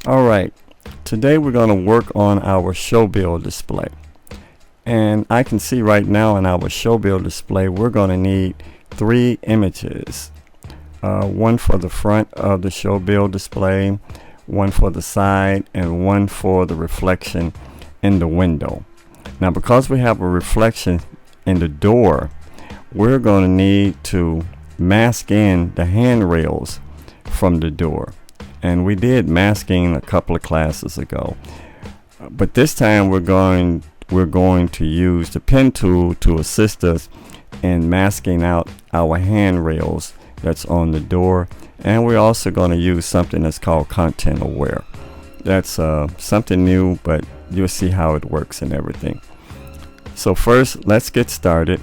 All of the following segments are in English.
Alright, today we're going to work on our show bill display. And I can see right now in our show bill display we're going to need three images. One for the front of the show bill display, one for the side, and one for the reflection in the window. Now because we have a reflection in the door, we're going to need to mask in the handrails from the door. And we did masking a couple of classes ago, but this time we're going to use the pen tool to assist us in masking out our handrails that's on the door. And we're also going to use something that's called content aware. That's something new, but you'll see how it works and everything. So first, let's get started.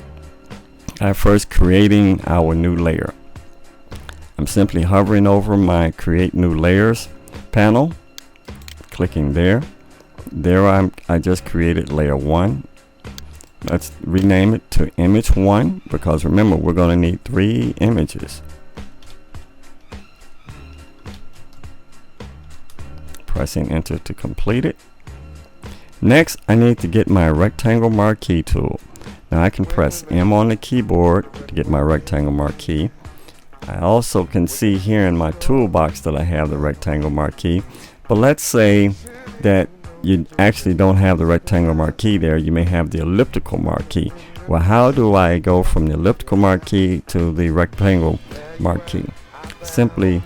I'm first creating our new layer. I'm simply hovering over my create new layers panel, clicking there. I just created layer 1. Let's rename it to image 1 because remember we're going to need 3 images. Pressing enter to complete it. Next, I need to get my rectangle marquee tool. Now I can press M on the keyboard to get my rectangle marquee. I also can see here in my toolbox that I have the rectangle marquee, but let's say that you actually don't have the rectangle marquee there. You may have the elliptical marquee. Well, how do I go from the elliptical marquee to the rectangle marquee? Simply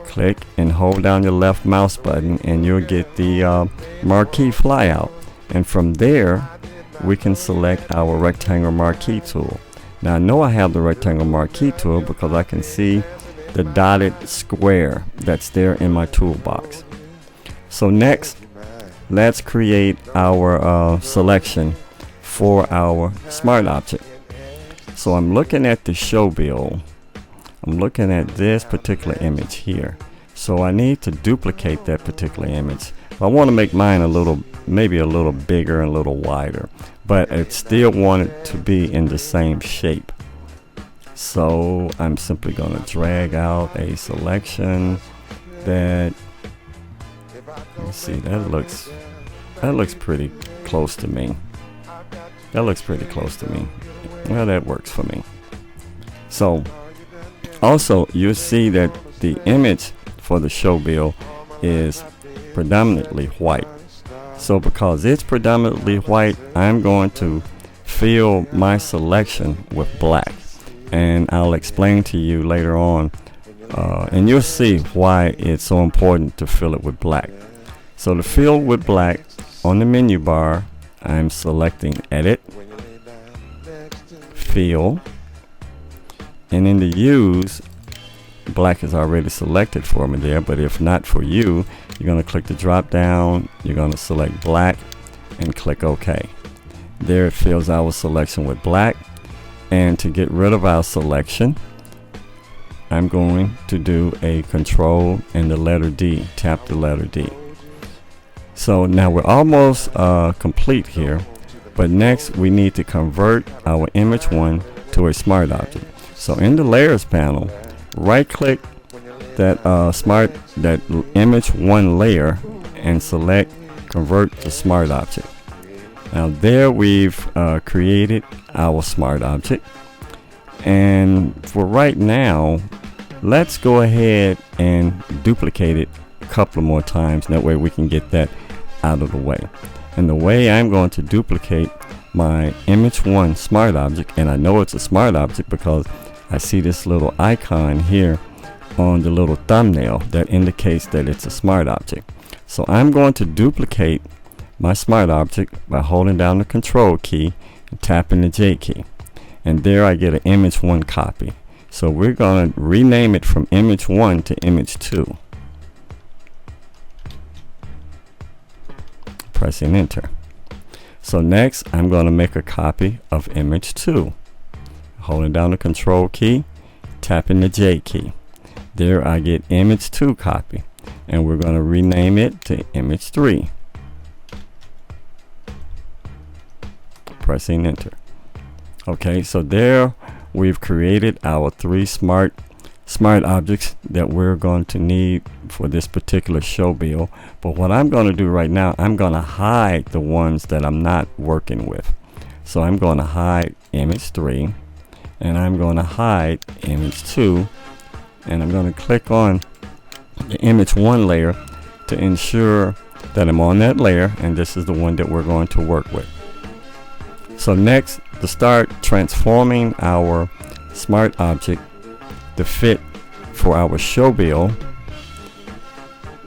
click and hold down your left mouse button and you'll get the marquee flyout, and from there we can select our rectangle marquee tool. Now I know I have the rectangle marquee tool because I can see the dotted square that's there in my toolbox. So next, let's create our selection for our smart object. So I'm looking at the show bill. I'm looking at this particular image here. So I need to duplicate that particular image. I want to make mine maybe a little bigger and a little wider, but I still want it to be in the same shape. So I'm simply going to drag out a selection that, let's see, that looks pretty close to me. That looks pretty close to me. Well, that works for me. So also you'll see that the image for the show bill is predominantly white. So because it's predominantly white, I'm going to fill my selection with black, and I'll explain to you later on and you'll see why it's so important to fill it with black. So to fill with black, on the menu bar I'm selecting edit, fill, and in the use, black is already selected for me there, but if not for you, you're going to click the drop down, you're going to select black and click OK. There it fills our selection with black. And to get rid of our selection, I'm going to do a control and the letter D, tap the letter D. So now we're almost complete here, but next we need to convert our image 1 to a smart object. So in the layers panel, right click that image 1 layer and select convert to smart object. Now there we've created our smart object, and for right now let's go ahead and duplicate it a couple more times, that way we can get that out of the way. And the way I'm going to duplicate my image 1 smart object, and I know it's a smart object because I see this little icon here on the little thumbnail that indicates that it's a smart object. So I'm going to duplicate my smart object by holding down the control key and tapping the J key, and there I get an image 1 copy. So we're going to rename it from image 1 to image 2, pressing enter. So next I'm going to make a copy of image 2, holding down the control key, tapping the J key. There I get image 2 copy, and we're going to rename it to image 3, pressing enter. Okay, so there we've created our 3 smart smart objects that we're going to need for this particular show build. But what I'm going to do right now, I'm going to hide the ones that I'm not working with. So I'm going to hide image 3, and I'm going to hide image 2, and I'm going to click on the image 1 layer to ensure that I'm on that layer, and this is the one that we're going to work with. So next, to start transforming our smart object to fit for our show build,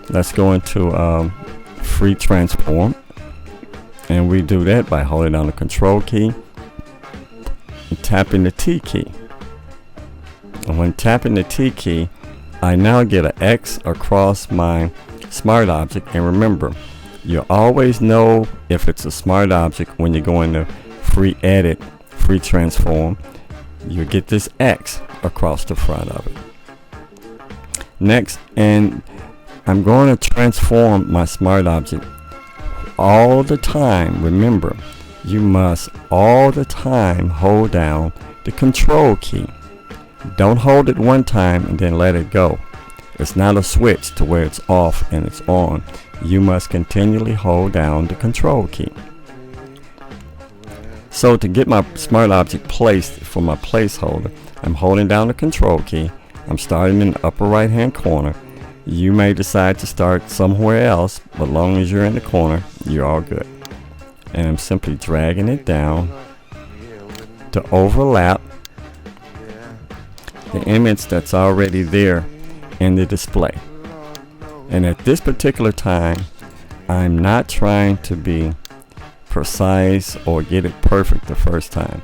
let's go into free transform, and we do that by holding down the control key and tapping the T key. And when tapping the T key, I now get an X across my smart object. And remember, you always know if it's a smart object when you go into free edit, free transform, you get this X across the front of it. Next, and I'm going to transform my smart object all the time. Remember, you must all the time hold down the control key. Don't hold it one time and then let it go. It's not a switch to where it's off and it's on. You must continually hold down the control key. So to get my smart object placed for my placeholder, I'm holding down the control key. I'm starting in the upper right hand corner. You may decide to start somewhere else, but as long as you're in the corner, you're all good. And I'm simply dragging it down to overlap the image that's already there in the display. And at this particular time, I'm not trying to be precise or get it perfect the first time.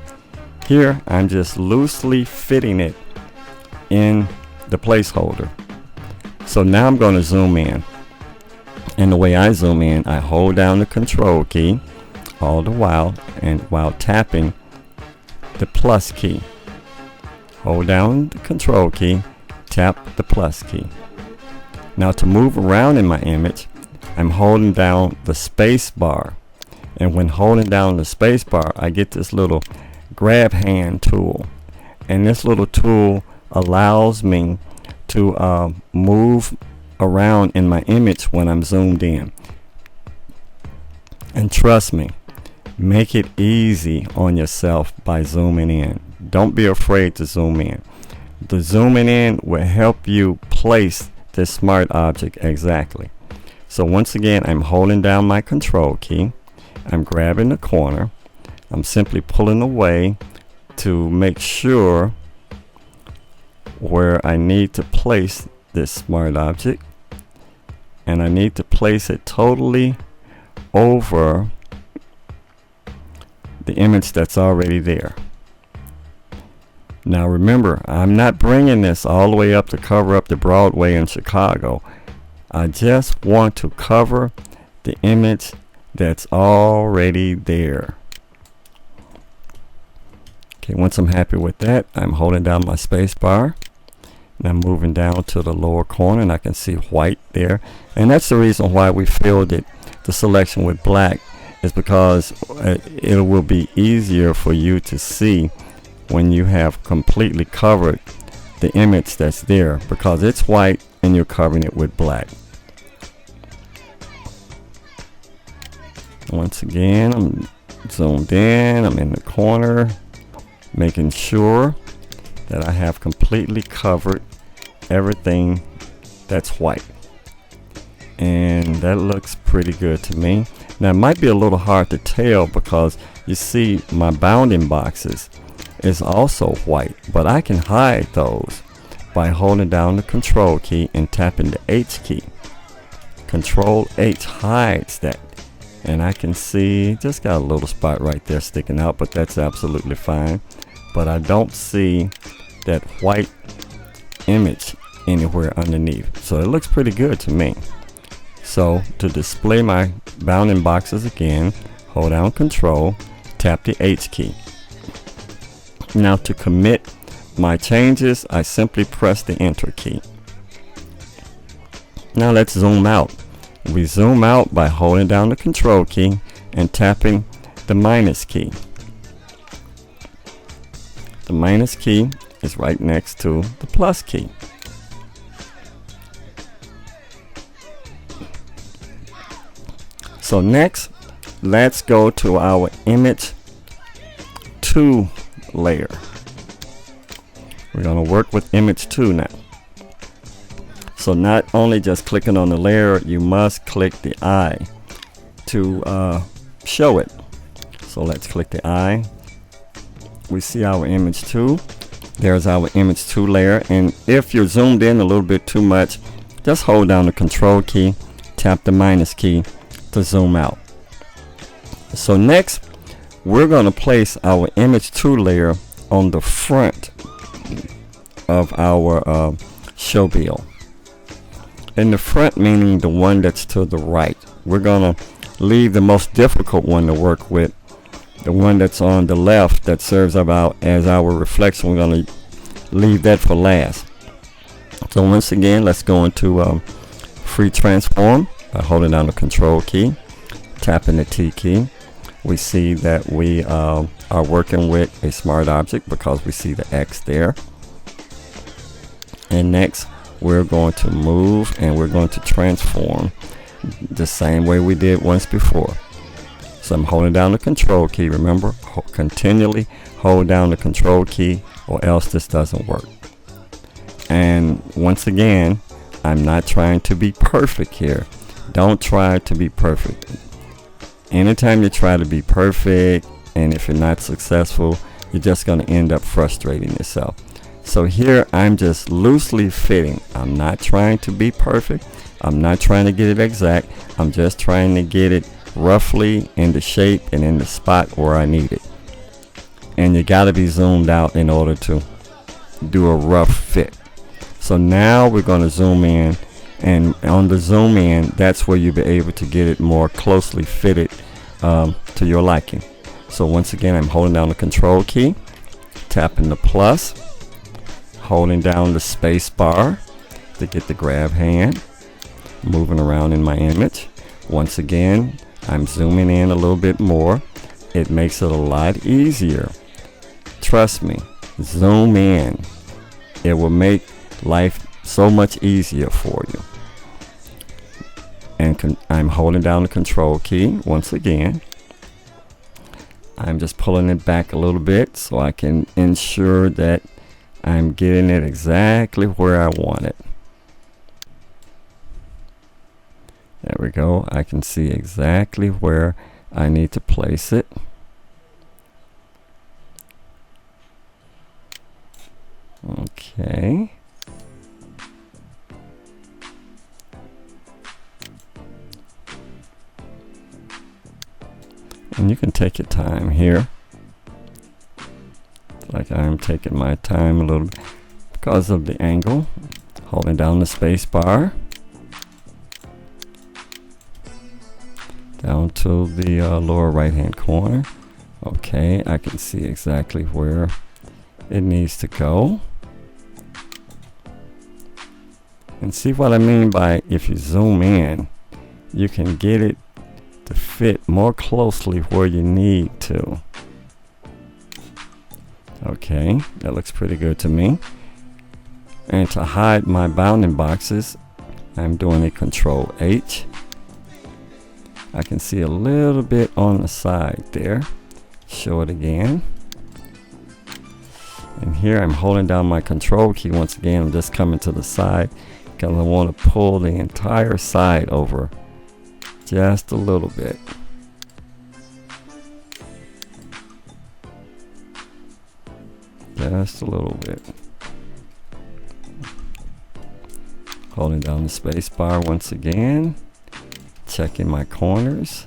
Here, I'm just loosely fitting it in the placeholder. So now I'm going to zoom in. And the way I zoom in, I hold down the control key all the while, and while tapping the plus key. Hold down the control key, tap the plus key. Now to move around in my image, I'm holding down the space bar. And when holding down the space bar, I get this little grab hand tool. And this little tool allows me to move around in my image when I'm zoomed in. And trust me, make it easy on yourself by zooming in. Don't be afraid to zoom in. The zooming in will help you place this smart object exactly. So once again, I'm holding down my control key. I'm grabbing the corner. I'm simply pulling away to make sure where I need to place this smart object, and I need to place it totally over the image that's already there. Now remember, I'm not bringing this all the way up to cover up the Broadway in Chicago. I just want to cover the image that's already there. Okay, once I'm happy with that, I'm holding down my space bar. And I'm moving down to the lower corner, and I can see white there. And that's the reason why we filled it, the selection with black, is because it will be easier for you to see when you have completely covered the image that's there, because it's white and you're covering it with black. Once again, I'm zoomed in, I'm in the corner, making sure that I have completely covered everything that's white. And that looks pretty good to me. Now it might be a little hard to tell because you see my bounding boxes is also white, but I can hide those by holding down the control key and tapping the H key. Control H hides that, and I can see just got a little spot right there sticking out, but that's absolutely fine. But I don't see that white image anywhere underneath, so it looks pretty good to me. So to display my bounding boxes again, hold down control, tap the H key. Now to commit my changes, I simply press the enter key. Now let's zoom out. We zoom out by holding down the control key and tapping the minus key. The minus key is right next to the plus key. So next, let's go to our image 2 layer. We're going to work with image 2 now. So not only just clicking on the layer, you must click the eye to show it. So let's click the eye. We see our image 2. There's our image 2 layer, and if you're zoomed in a little bit too much, just hold down the control key, tap the minus key to zoom out. So next, we're going to place our image 2 layer on the front of our show bill. In the front, meaning the one that's to the right. We're going to leave the most difficult one to work with, the one that's on the left that serves about as our reflection. We're going to leave that for last. So once again, let's go into free transform by holding down the control key, tapping the T key. We see that we are working with a smart object because we see the X there. And next, we're going to move and we're going to transform the same way we did once before. So I'm holding down the control key. Remember, continually hold down the control key or else this doesn't work. And once again, I'm not trying to be perfect here. Don't try to be perfect. Anytime you try to be perfect, and if you're not successful, you're just going to end up frustrating yourself. So here I'm just loosely fitting. I'm not trying to be perfect. I'm not trying to get it exact. I'm just trying to get it roughly in the shape and in the spot where I need it. And you got to be zoomed out in order to do a rough fit. So now we're going to zoom in, and on the zoom in, that's where you'll be able to get it more closely fitted to your liking. So once again, I'm holding down the control key, tapping the plus, holding down the space bar to get the grab hand, moving around in my image. Once again, I'm zooming in a little bit more. It makes it a lot easier. Trust me, zoom in. It will make life so much easier for you. And I'm holding down the control key once again. I'm just pulling it back a little bit so I can ensure that I'm getting it exactly where I want it. There we go. I can see exactly where I need to place it. Okay. And you can take your time here. Like I'm taking my time a little bit because of the angle. Holding down the space bar. Down to the lower right hand corner. Okay, I can see exactly where it needs to go. And see what I mean by if you zoom in, you can get it to fit more closely where you need to. Okay, that looks pretty good to me. And to hide my bounding boxes, I'm doing a Control H. I can see a little bit on the side there. Show it again. And here I'm holding down my control key once again. I'm just coming to the side because I want to pull the entire side over just a little bit. Just a little bit. Holding down the space bar once again. Checking my corners.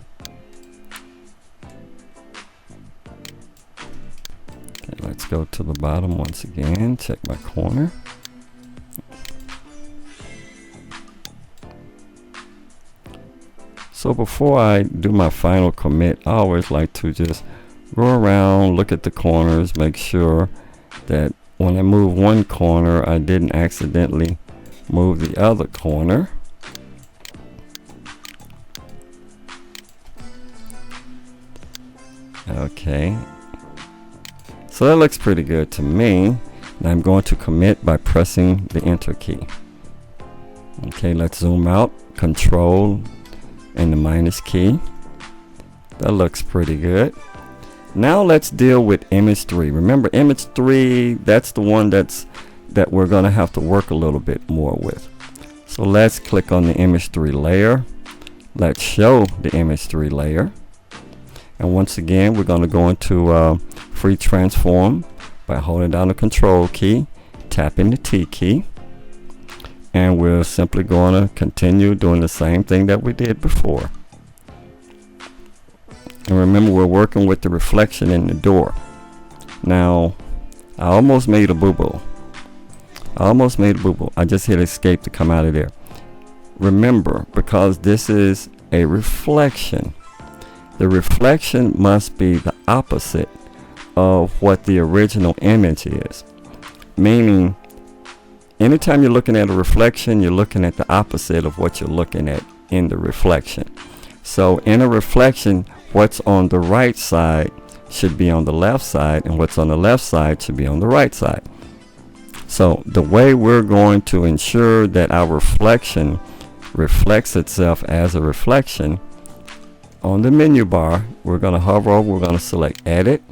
Okay, let's go to the bottom once again. Check my corner. So before I do my final commit, I always like to just go around, look at the corners, make sure that when I move one corner, I didn't accidentally move the other corner. Okay. So that looks pretty good to me. Now I'm going to commit by pressing the enter key. Okay, let's zoom out, control and the minus key. That looks pretty good. Now let's deal with image 3. Remember, image 3, that's the one that we're going to have to work a little bit more with. So let's click on the image 3 layer. Let's show the image 3 layer. And once again, we're going to go into free transform by holding down the control key, tapping the T key. And we're simply going to continue doing the same thing that we did before. And remember, we're working with the reflection in the door. Now, I almost made a boo-boo. I just hit escape to come out of there. Remember, because this is a reflection, the reflection must be the opposite of what the original image is. Meaning, anytime you're looking at a reflection, you're looking at the opposite of what you're looking at in the reflection. So in a reflection, what's on the right side should be on the left side, and what's on the left side should be on the right side. So the way we're going to ensure that our reflection reflects itself as a reflection, on the menu bar, we're going to hover over, we're going to select edit,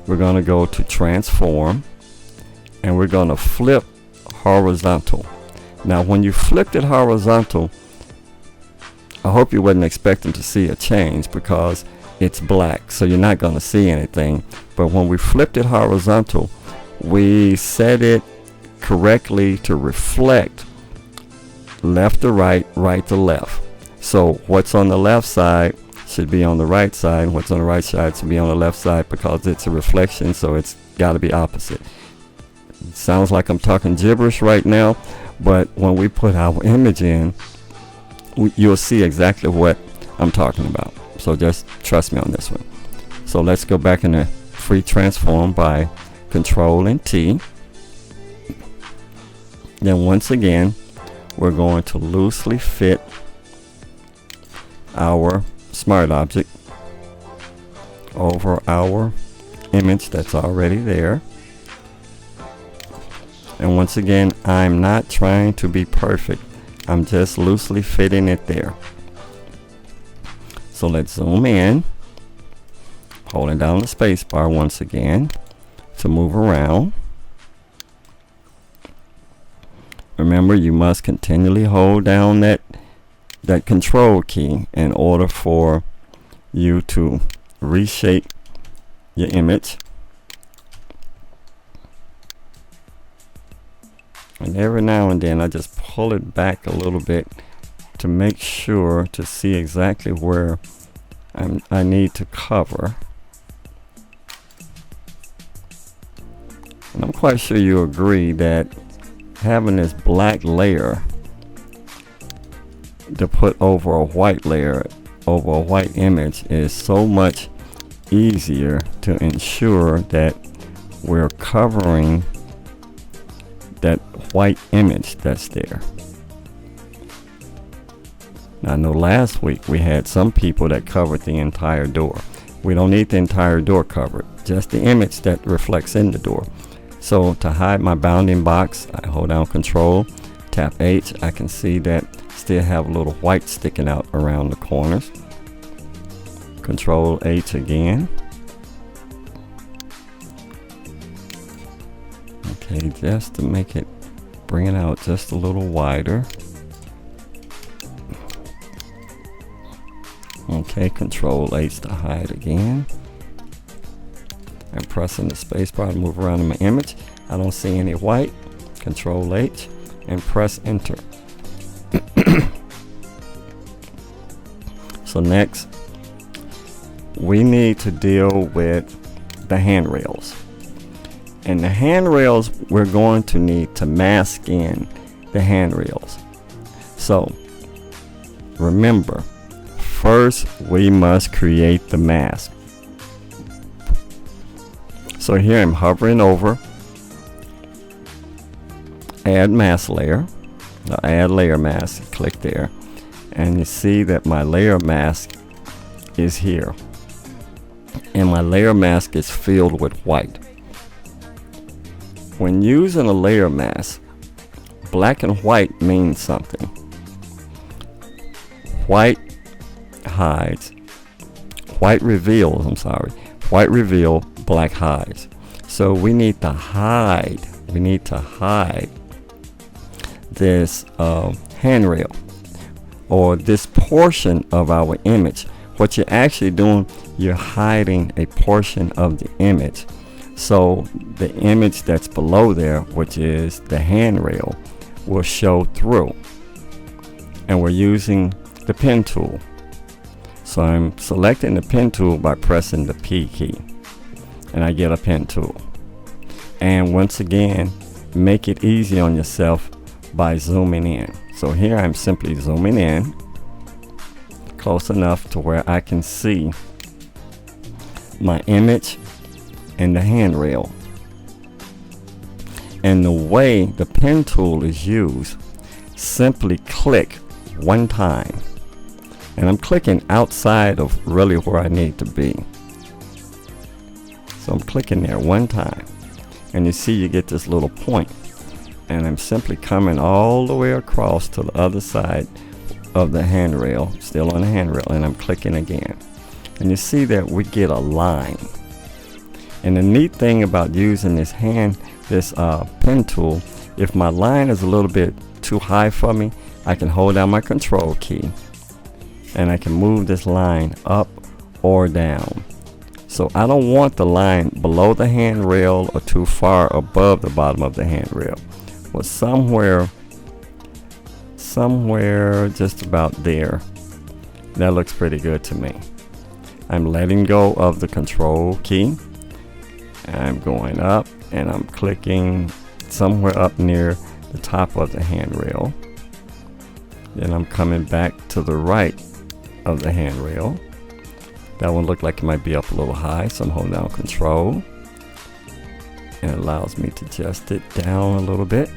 we're going to go to transform, and we're going to flip horizontal. Now when you flipped it horizontal, I hope you wasn't expecting to see a change because it's black, so you're not going to see anything. But when we flipped it horizontal, we set it correctly to reflect left to right, right to left. So what's on the left side should be on the right side, and what's on the right side should be on the left side because it's a reflection, so it's got to be opposite. It sounds like I'm talking gibberish right now, but when we put our image in, you'll see exactly what I'm talking about. So just trust me on this one. So let's go back in the free transform by control and T. Then once again, we're going to loosely fit our smart object over our image that's already there. And once again, I'm not trying to be perfect. I'm just loosely fitting it there. So let's zoom in, holding down the space bar once again to move around. Remember, you must continually hold down that control key in order for you to reshape your image. And every now and then I just pull it back a little bit to make sure to see exactly where I need to cover. And I'm quite sure you agree that having this black layer to put over a white layer over a white image is so much easier to ensure that we're covering that white image that's there. Now I know last week we had some people that covered the entire door. We don't need the entire door covered, just the image that reflects in the door. So to hide my bounding box, I hold down control, tap H. I can see that still have a little white sticking out around the corners. Control H again. Okay, just to make it, bring it out just a little wider. Okay, Control H to hide again. I'm pressing the space bar to move around in my image. I don't see any white. Control H and press enter. So next, we need to deal with the handrails. And the handrails, we're going to need to mask in the handrails. So remember, first we must create the mask. So here I'm hovering over add mask layer, add layer mask, click there, and you see that my layer mask is here, and my layer mask is filled with white. when using a layer mask, black and white means something. White hides, white reveals, white reveal, black hides. So we need to hide this handrail, or this portion of our image. What you're actually doing, you're hiding a portion of the image. So the image that's below there, which is the handrail, will show through. And we're using the pen tool. So I'm selecting the pen tool by pressing the P key, and I get a pen tool. And once again, make it easy on yourself by zooming in. So here I'm simply zooming in close enough to where I can see my image and the handrail. And the way the pen tool is used, simply click one time. And I'm clicking outside of really where I need to be. So I'm clicking there one time. And you see you get this little point. And I'm simply coming all the way across to the other side of the handrail, still on the handrail, and I'm clicking again. And you see that we get a line. And the neat thing about using this pen tool, if my line is a little bit too high for me, I can hold down my control key and I can move this line up or down. So I don't want the line below the handrail or too far above the bottom of the handrail. But somewhere just about there. That looks pretty good to me. I'm letting go of the control key. I'm going up and I'm clicking somewhere up near the top of the handrail. Then I'm coming back to the right of the handrail. That one looked like it might be up a little high, so I'm holding down control. And it allows me to adjust it down a little bit.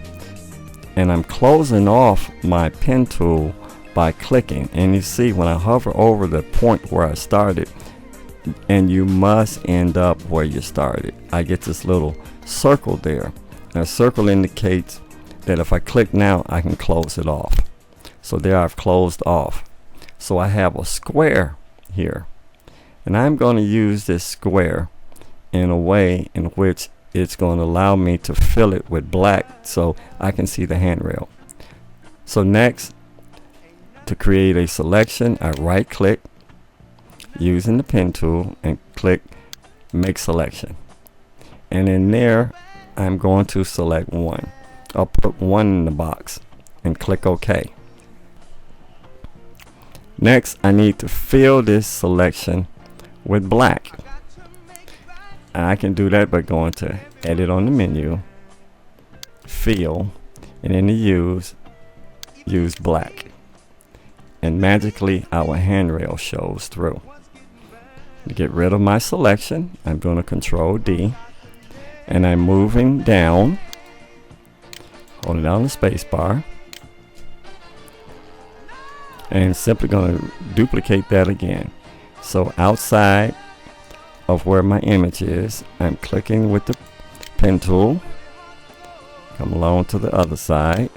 And I'm closing off my pen tool by clicking. And you see when I hover over the point where I started, and you must end up where you started, I get this little circle there. Now a circle indicates that if I click now, I can close it off. So there I've closed off. So I have a square here. And I'm going to use this square in a way in which it's going to allow me to fill it with black so I can see the handrail. So next, to create a selection, I right click using the pen tool and click make selection. And in there, I'm going to select one. I'll put one in the box and click OK. Next, I need to fill this selection with black. And I can do that by going to edit on the menu, fill, and then to use black. And magically our handrail shows through. To get rid of my selection, I'm going to Control D, and I'm moving down, holding down the space bar, and simply going to duplicate that again. So outside of where my image is, I'm clicking with the pen tool, come along to the other side.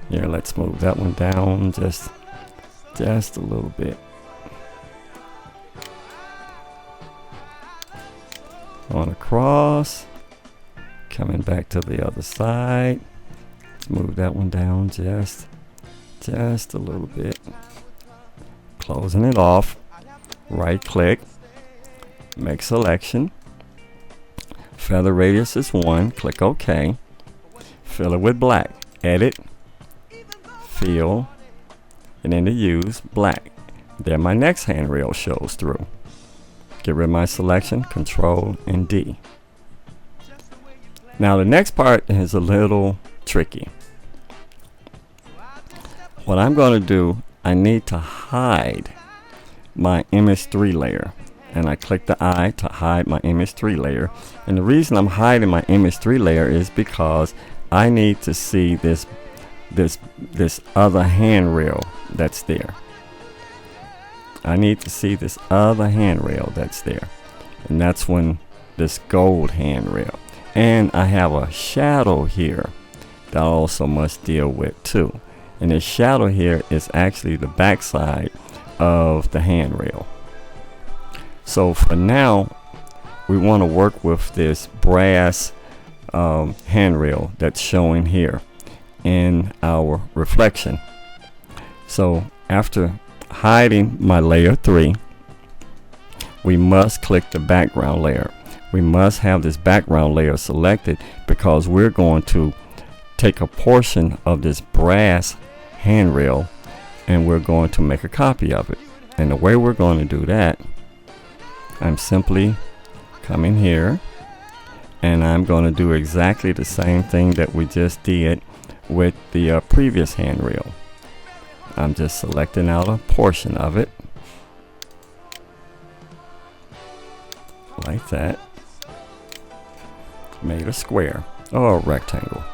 Here, let's move that one down just a little bit. On across, coming back to the other side. Let's move that one down just a little bit. Closing it off, right click, make selection, feather radius is 1, click OK, fill it with black, edit, fill, and then to use black. There my next handrail shows through. Get rid of my selection, Control and D. Now the next part is a little tricky. What I'm going to do, I need to hide my Image 3 layer. And I click the I to hide my Image 3 layer. And the reason I'm hiding my Image 3 layer is because I need to see this other handrail that's there. I need to see this other handrail that's there. And that's when this gold handrail. And I have a shadow here that I also must deal with too. And the shadow here is actually the backside of the handrail. So for now, we want to work with this brass handrail that's showing here in our reflection. So after hiding my layer 3, we must click the background layer. We must have this background layer selected because we're going to take a portion of this brass handrail and we're going to make a copy of it. And the way we're going to do that, I'm simply coming here and I'm going to do exactly the same thing that we just did with the previous handrail. I'm just selecting out a portion of it like that. Made a square or a rectangle.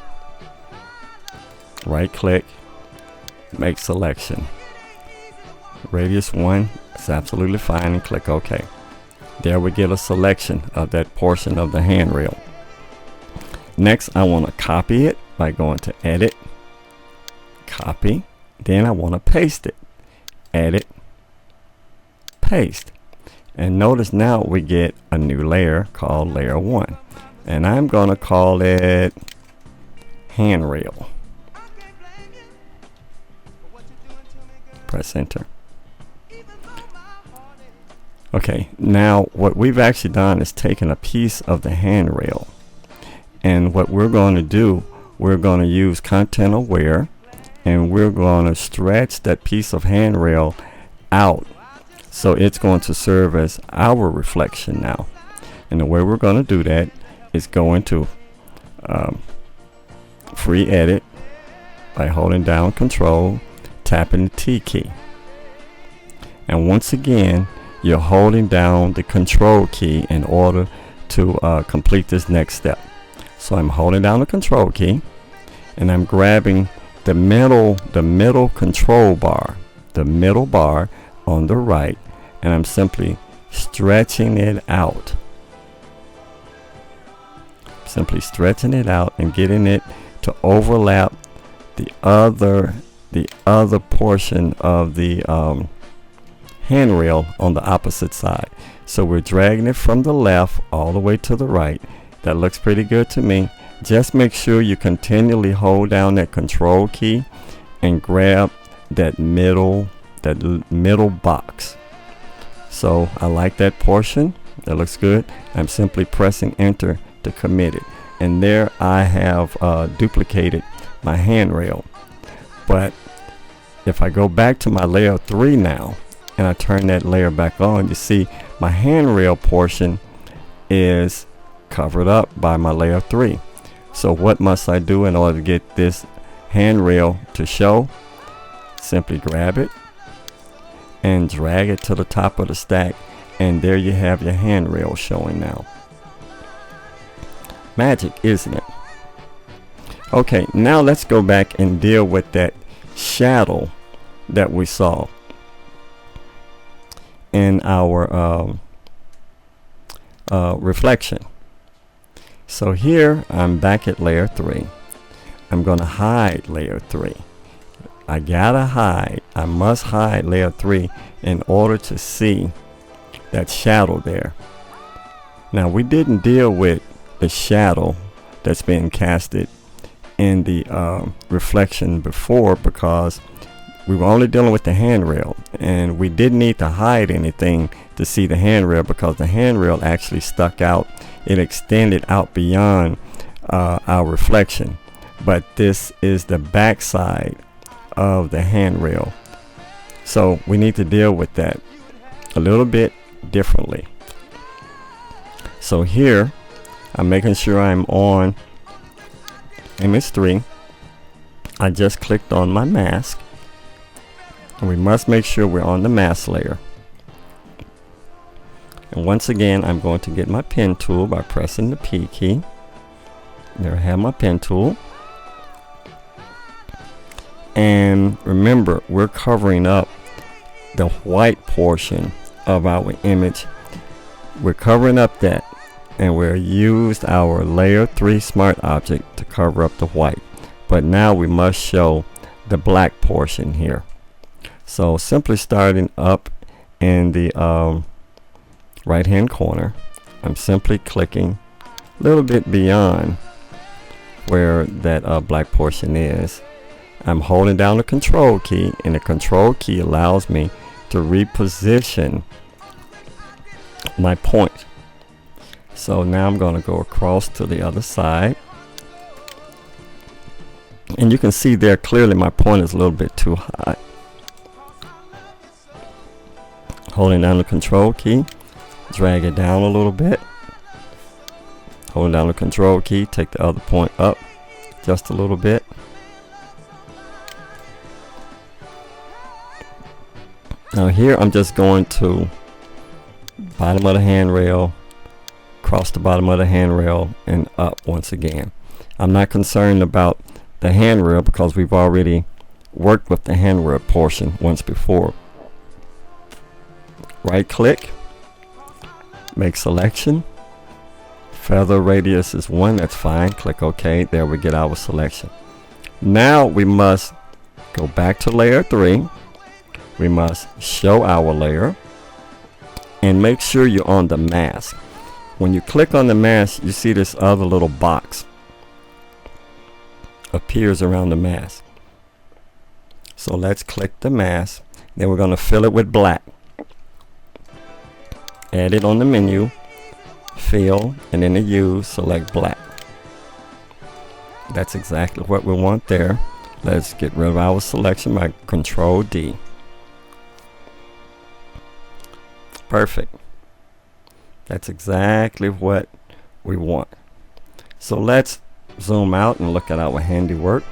Right click, make selection. Radius 1 is absolutely fine and click OK. There we get a selection of that portion of the handrail. Next, I want to copy it by going to Edit, Copy. Then I want to paste it. Edit, Paste. And notice now we get a new layer called Layer 1. And I'm going to call it Handrail. Press Enter. Okay, now what we've actually done is taken a piece of the handrail. And what we're going to do, we're going to use Content Aware. And we're going to stretch that piece of handrail out. So it's going to serve as our reflection now. And the way we're going to do that is go into Free Edit by holding down Control, tapping the T key. And once again, you're holding down the Control key in order to complete this next step. So I'm holding down the Control key and I'm grabbing the middle control bar, the middle bar on the right, and I'm simply stretching it out. Simply stretching it out and getting it to overlap the other portion of the handrail on the opposite side. So we're dragging it from the left all the way to the right. That looks pretty good to me. Just make sure you continually hold down that Control key and grab that middle box. So I like that portion. That looks good. I'm simply pressing Enter to commit it. And there I have duplicated my handrail. But if I go back to my layer 3 now and I turn that layer back on, you see my handrail portion is covered up by my layer 3. So what must I do in order to get this handrail to show? Simply grab it and drag it to the top of the stack, and there you have your handrail showing now. Magic, isn't it? Okay, now let's go back and deal with that shadow that we saw in our reflection. So here I'm back at layer 3. I'm going to hide layer 3. I must hide layer 3 in order to see that shadow there. Now we didn't deal with the shadow that's being casted in the reflection before because we were only dealing with the handrail, and we didn't need to hide anything to see the handrail because the handrail actually stuck out. It extended out beyond our reflection. But this is the back side of the handrail. So we need to deal with that a little bit differently. So here I'm making sure I'm on image 3. I just clicked on my mask, and we must make sure we're on the mask layer. And once again, I'm going to get my pen tool by pressing the P key. There I have my pen tool. And remember, we're covering up the white portion of our image. We're covering up that. and we used our layer 3 smart object to cover up the white, but now we must show the black portion here. So simply starting up in the right hand corner, I'm simply clicking a little bit beyond where that black portion is. I'm holding down the control key, and the control key allows me to reposition my point. So now I'm going to go across to the other side, and you can see there clearly my point is a little bit too high. Holding down the control key, drag it down a little bit. Holding down the control key, take the other point up just a little bit. Now here I'm just going to bottom of the handrail, across the bottom of the handrail, and up once again. I'm not concerned about the handrail because we've already worked with the handrail portion once before. Right click, make selection, feather radius is 1, that's fine. Click OK. There we get our selection. Now we must go back to layer 3. We must show our layer and make sure you're on the mask. When you click on the mask, you see this other little box appears around the mask. So let's click the mask. Then we're going to fill it with black. Add it on the menu, fill, and in the use, select black. That's exactly what we want there. Let's get rid of our selection by Control D. Perfect. That's exactly what we want. So let's zoom out and look at our handiwork.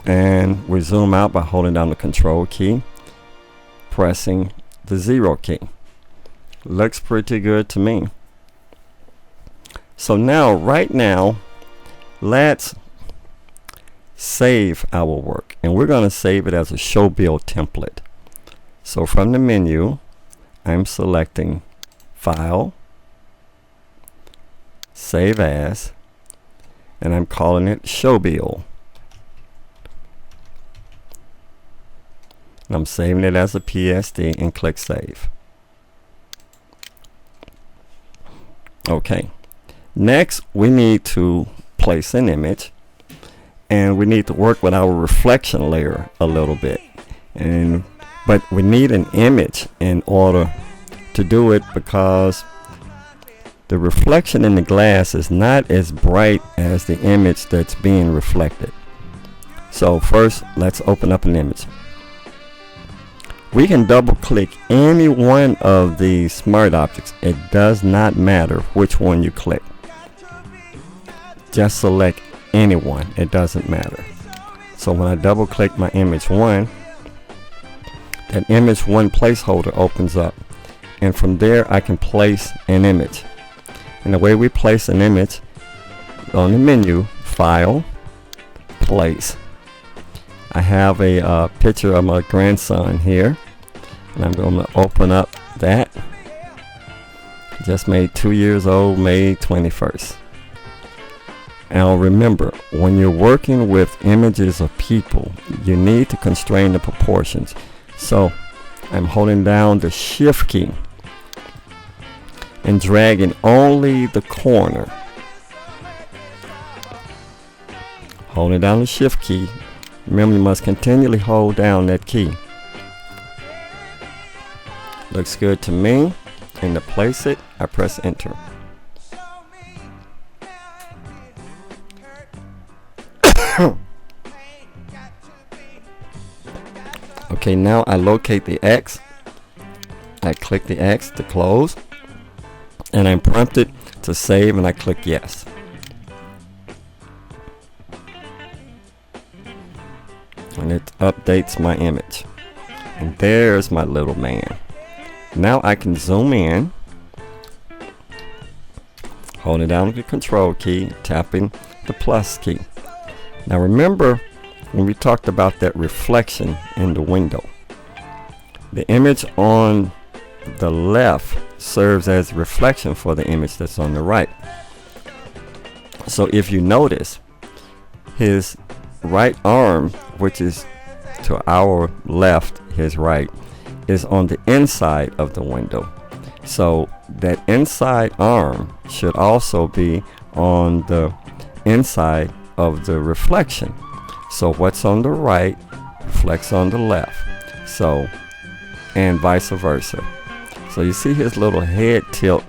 And we zoom out by holding down the Control key, pressing the 0 key. Looks pretty good to me. So now, right now, let's save our work. And we're going to save it as a show build template. So from the menu, I'm selecting File, Save As, and I'm calling it Show Build. I'm saving it as a PSD and click Save. Okay, next we need to place an image, and we need to work with our reflection layer a little bit, but we need an image in order to do it because the reflection in the glass is not as bright as the image that's being reflected. So first, let's open up an image. We can double click any one of these smart objects. It does not matter which one you click. Just select any one. It doesn't matter. So when I double click my image 1, that image 1 placeholder opens up. And from there I can place an image. And the way we place an image, on the menu, File, Place. I have a picture of my grandson here, and I'm going to open up that. Just made 2 years old, May 21st. Now remember, when you're working with images of people, you need to constrain the proportions. So I'm holding down the Shift key and dragging only the corner. Holding down the Shift key. Remember, you must continually hold down that key. Looks good to me. And to place it, I press Enter. Okay, now I locate the X. I click the X to close. And I'm prompted to save, and I click Yes. And it updates my image. And there's my little man. Now I can zoom in, holding down the Control key, tapping the plus key. Now remember when we talked about that reflection in the window, the image on the left serves as reflection for the image that's on the right. So if you notice, his right arm, which is to our left, his right, is on the inside of the window. So that inside arm should also be on the inside of the reflection. So what's on the right reflects on the left. So, and vice versa. So you see his little head tilt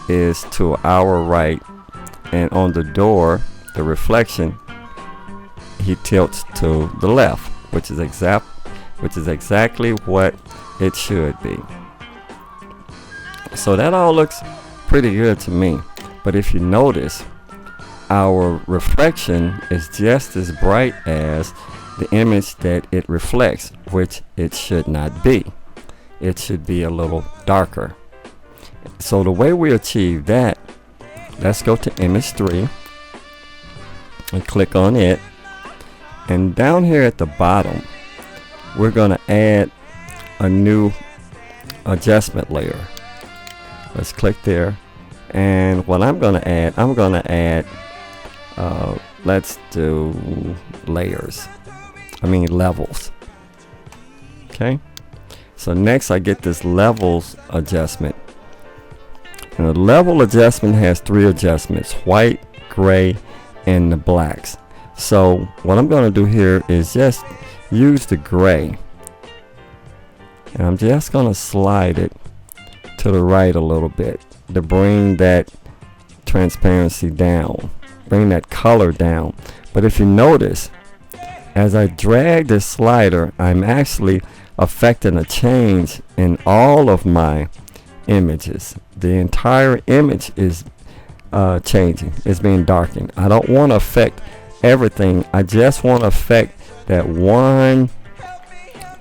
is to our right, and on the door, the reflection, he tilts to the left, which is exactly what it should be. So that all looks pretty good to me. But if you notice, our reflection is just as bright as the image that it reflects, which it should not be. It should be a little darker. So the way we achieve that, let's go to image 3 and click on it. And down here at the bottom, we're going to add a new adjustment layer. Let's click there. And what I'm going to add, let's do levels. Okay. So next I get this levels adjustment. And the level adjustment has 3 adjustments: white, gray, and the blacks. So what I'm going to do here is just use the gray. And I'm just going to slide it to the right a little bit to bring that transparency down, bring that color down. But if you notice, as I drag this slider, I'm actually affecting a change in all of my images. The entire image is changing. It's being darkened. I don't want to affect everything. I just want to affect that one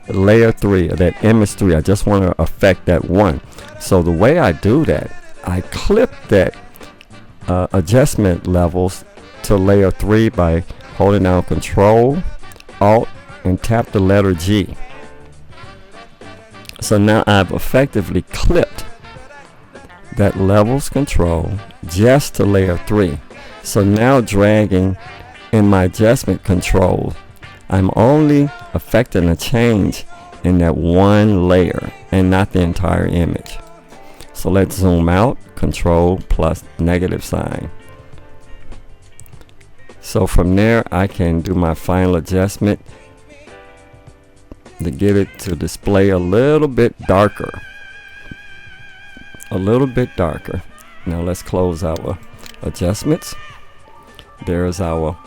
layer 3, or that image 3. I just want to affect that one. So the way I do that, I clip that adjustment levels to layer 3 by holding down Control, Alt, and tap the letter G. So now I've effectively clipped that levels control just to layer 3. So now dragging in my adjustment control, I'm only affecting a change in that one layer and not the entire image. So let's zoom out, Control plus negative sign. So from there I can do my final adjustment to get it to display a little bit darker. Now let's close our adjustments. There's our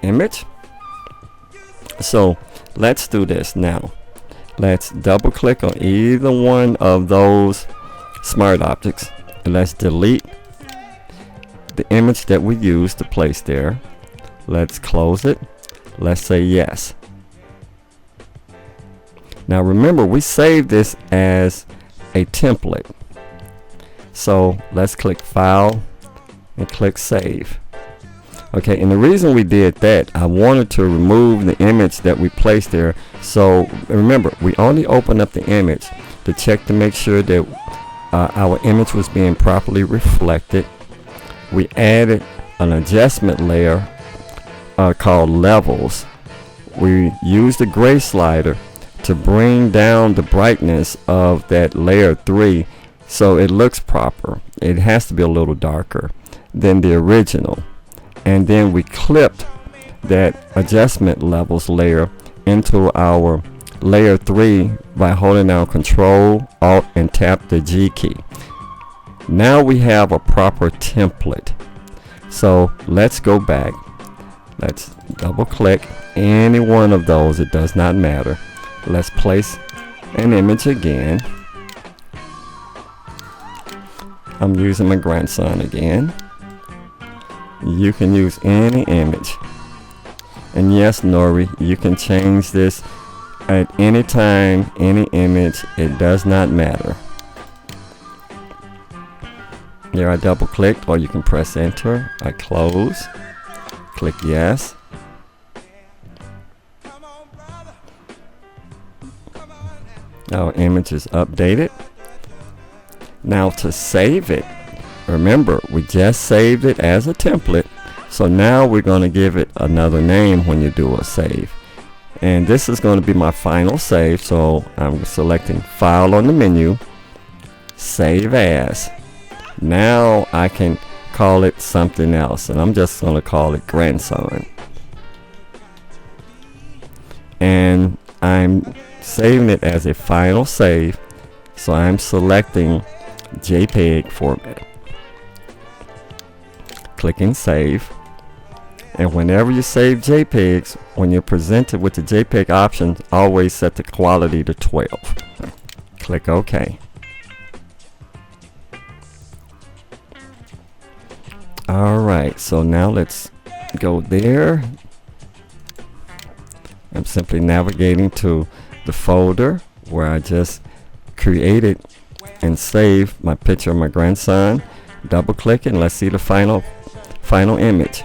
image. So let's do this now. Let's double click on either one of those smart objects, and let's delete the image that we used to place there. Let's close it. Let's say yes. Now remember, we saved this as a template. So let's click File and click Save. Okay, and the reason we did that, I wanted to remove the image that we placed there. So remember, we only opened up the image to check to make sure that our image was being properly reflected. We added an adjustment layer called Levels. We used the gray slider to bring down the brightness of that layer 3 so it looks proper. It has to be a little darker than the original. And then we clipped that adjustment levels layer into our layer 3 by holding down Control, Alt, and tap the G key. Now we have a proper template. So let's go back. Let's double click any one of those. It does not matter. Let's place an image again. I'm using my grandson again. You can use any image. And yes, Nori, you can change this at any time, any image. It does not matter. There I double clicked, or you can press enter. I close. Click yes. Our image is updated. Now to save it, remember we just saved it as a template, so now we're going to give it another name when you do a save. And this is going to be my final save, so I'm selecting File on the menu, Save As. Now I can call it something else, and I'm just going to call it Grandson. And I'm saving it as a final save, so I'm selecting JPEG format. Clicking Save. And whenever you save JPEGs, when you're presented with the JPEG option, always set the quality to 12. Click OK. Alright, so now let's go there. I'm simply navigating to the folder where I just created and saved my picture of my grandson. Double click and let's see the final image.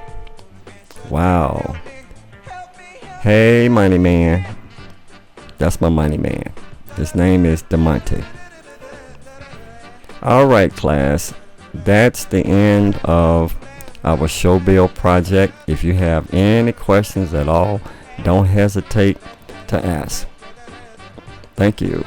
Wow. Hey, money man. That's my money man. His name is DeMonte. Alright, class. That's the end of our show build project. If you have any questions at all, don't hesitate to ask. Thank you.